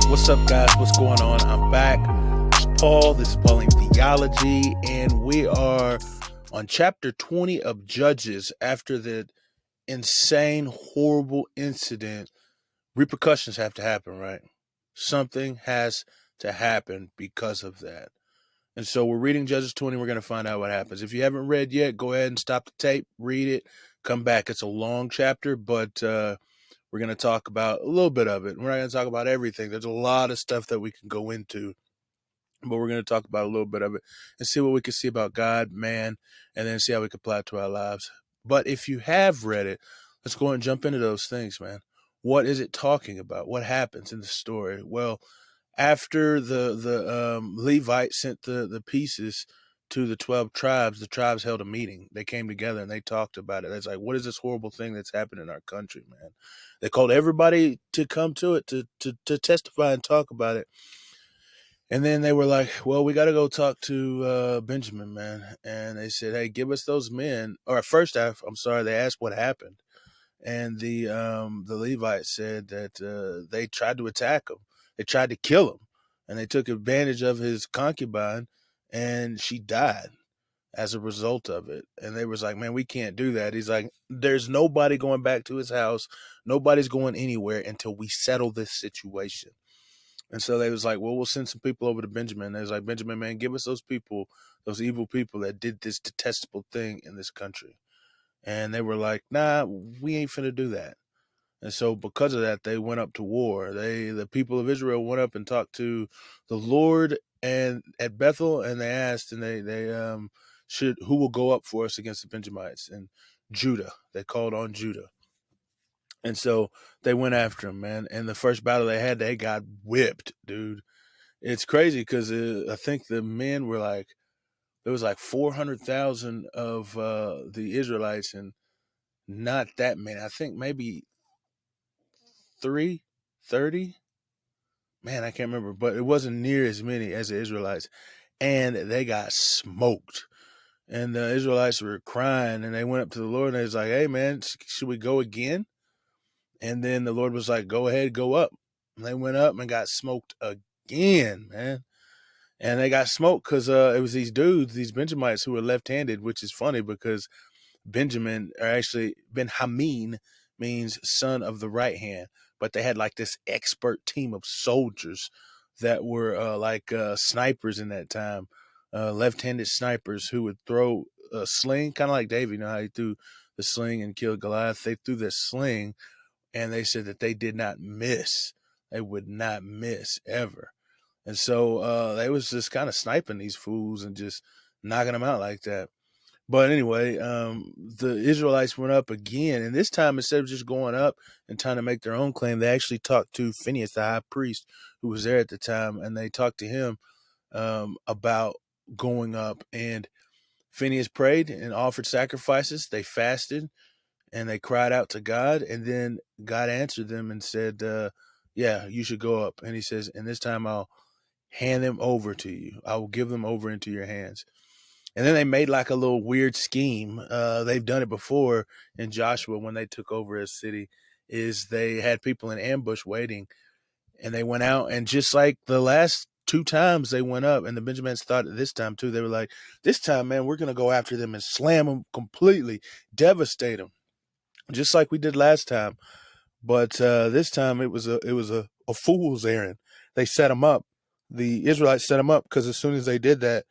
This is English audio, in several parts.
What's up, guys? What's going on? I'm back. It's Paul. This is Pauline Theology, and we are on chapter 20 of Judges. After the insane, horrible incident, repercussions have to happen, right? Something has to happen because of that. And so we're reading Judges 20. We're going to find out what happens. If you haven't read yet, go ahead and stop the tape, read it, come back. It's a long chapter, but we're going to talk about a little bit of it. We're not going to talk about everything. There's a lot of stuff that we can go into, but we're going to talk about a little bit of it and see what we can see about God, man, and then see how we can apply it to our lives. But if you have read it, let's go and jump into those things, man. What is it talking about? What happens in the story? Well, after the Levite sent the pieces to the 12 tribes, the tribes held a meeting. They came together and they talked about it. It's like, what is this horrible thing that's happened in our country, man? They called everybody to come to it, to testify and talk about it. And then they were like, well, we got to go talk to Benjamin, man. And they said, hey, give us those men. Or first, I'm sorry, they asked what happened. And the Levite said that they tried to attack him. They tried to kill him. And they took advantage of his concubine, and she died as a result of it. And they was like, man, we can't do that. He's like, there's nobody going back to his house. Nobody's going anywhere until we settle this situation. And so they was like, well, we'll send some people over to Benjamin. They was like, Benjamin, man, give us those people, those evil people that did this detestable thing in this country. And they were like, nah, we ain't finna do that. And so because of that, they went up to war. The people of Israel went up and talked to the Lord and at Bethel, and they asked, and they who will go up for us against the Benjamites? And Judah. They called on Judah. And so they went after him, man. And the first battle they had, they got whipped, dude. It's crazy because I think the men were like, there was like 400,000 of the Israelites, and not that many. I think maybe 30. Man, I can't remember, but it wasn't near as many as the Israelites. And they got smoked. And the Israelites were crying, and they went up to the Lord, and they was like, hey, man, should we go again? And then the Lord was like, go ahead, go up. And they went up and got smoked again, man. And they got smoked because it was these dudes, these Benjamites, who were left-handed, which is funny because Benjamin, or actually Benjamin, means son of the right hand. But they had like this expert team of soldiers that were snipers in that time, left-handed snipers who would throw a sling, kind of like David. You know how he threw the sling and killed Goliath? They threw this sling, and they said that they did not miss. They would not miss ever. And so they was just kind of sniping these fools and just knocking them out like that. But anyway, the Israelites went up again, and this time, instead of just going up and trying to make their own claim, they actually talked to Phinehas, the high priest, who was there at the time, and they talked to him about going up. And Phinehas prayed and offered sacrifices. They fasted, and they cried out to God, and then God answered them and said, yeah, you should go up. And he says, and this time I'll hand them over to you. I will give them over into your hands. And then they made like a little weird scheme. They've done it before in Joshua when they took over a city, is they had people in ambush waiting, and they went out, and just like the last two times they went up, and the Benjamins thought this time too, they were like, this time, man, we're going to go after them and slam them completely, devastate them, just like we did last time. But this time it was a fool's errand. They set them up. The Israelites set them up because as soon as they did that,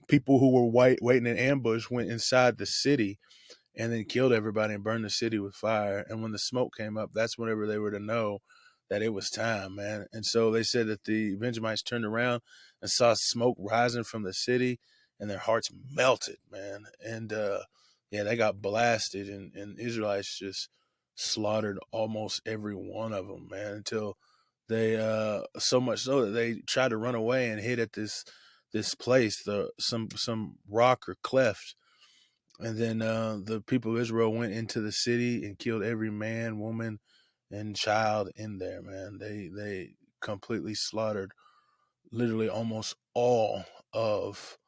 people who were waiting in ambush went inside the city and then killed everybody and burned the city with fire. And when the smoke came up, that's whenever they were to know that it was time, man. And so they said that the Benjamites turned around and saw smoke rising from the city, and their hearts melted, man. And yeah, they got blasted, and Israelites just slaughtered almost every one of them, man, until they so much so that they tried to run away and hid at this place, some rock or cleft. And then the people of Israel went into the city and killed every man, woman, and child in there, man. They completely slaughtered literally almost all of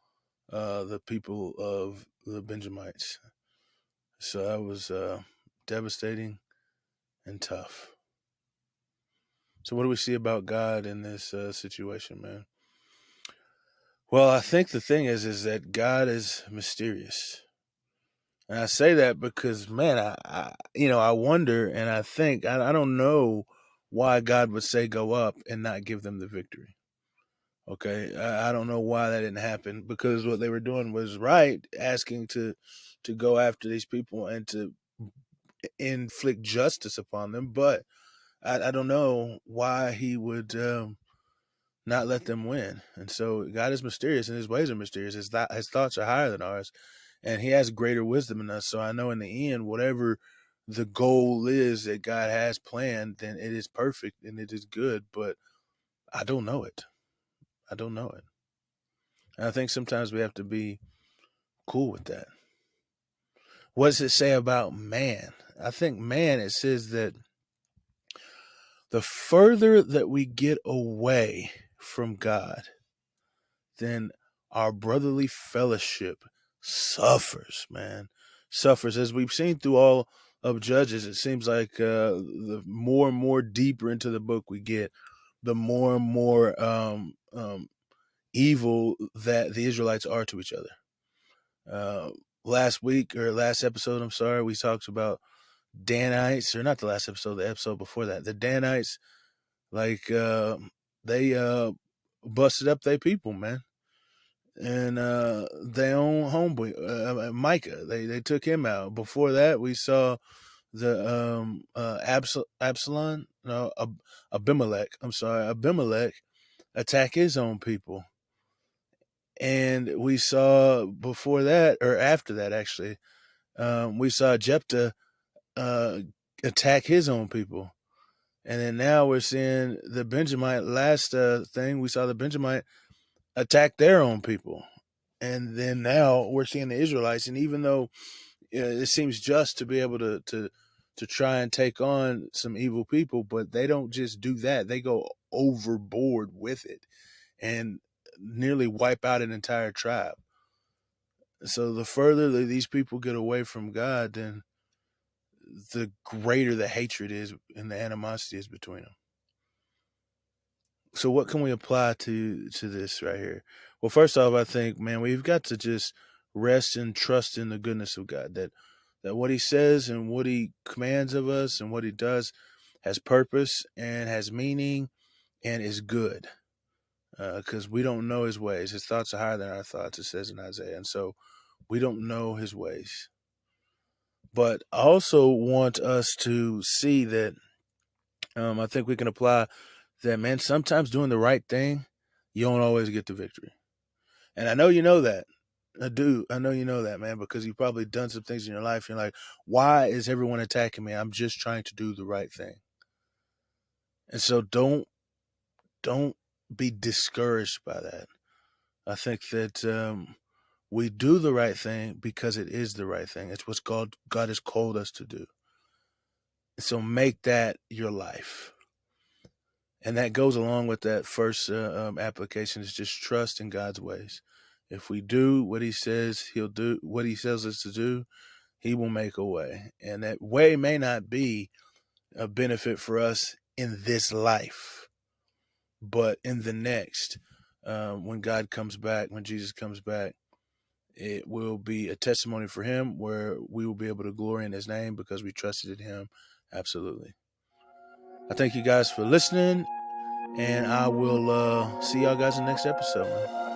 the people of the Benjamites. So that was devastating and tough. So what do we see about God in this situation, man? Well, I think the thing is that God is mysterious. And I say that because, man, I wonder and I think, I don't know why God would say go up and not give them the victory. Okay. I don't know why that didn't happen, because what they were doing was right, asking to go after these people and to inflict justice upon them. But I don't know why he would not let them win. And so God is mysterious and his ways are mysterious. His thoughts are higher than ours, and he has greater wisdom than us. So I know in the end, whatever the goal is that God has planned, then it is perfect and it is good. But I don't know it. I don't know it. And I think sometimes we have to be cool with that. What does it say about man? I think man, it says that the further that we get away from God, then our brotherly fellowship suffers, man. Suffers. As we've seen through all of Judges, it seems like the more and more deeper into the book we get, the more and more evil that the Israelites are to each other. Last episode, I'm sorry, we talked about Danites, or not the last episode, the episode before that. The Danites, like they busted up their people, man. And their own homeboy, Micah, they took him out. Before that, we saw the Absalom, no, Abimelech. I'm sorry, Abimelech attack his own people. And we saw before that, or after that, actually, we saw Jephthah attack his own people. And then now we're seeing the Benjamite. Last thing we saw, the Benjamite attack their own people. And then now we're seeing the Israelites. And even though it seems just to be able to try and take on some evil people, but they don't just do that. They go overboard with it and nearly wipe out an entire tribe. So the further that these people get away from God, then the greater the hatred is and the animosity is between them. So what can we apply to this right here? Well, first off, I think, man, we've got to just rest and trust in the goodness of God, that what he says and what he commands of us and what he does has purpose and has meaning and is good, because we don't know his ways. His thoughts are higher than our thoughts, it says in Isaiah. And so we don't know his ways. But I also want us to see that I think we can apply that, man, sometimes doing the right thing, you don't always get the victory. And I know you know that. I do. I know you know that, man, because you've probably done some things in your life. You're like, why is everyone attacking me? I'm just trying to do the right thing. And so don't be discouraged by that. I think that we do the right thing because it is the right thing. It's what God has called us to do. So make that your life. And that goes along with that first application, is just trust in God's ways. If we do what he says, he'll do what he tells us to do. He will make a way. And that way may not be a benefit for us in this life, but in the next, when God comes back, when Jesus comes back, it will be a testimony for him where we will be able to glory in his name because we trusted in him. Absolutely. I thank you guys for listening, and I will see y'all guys in the next episode, man.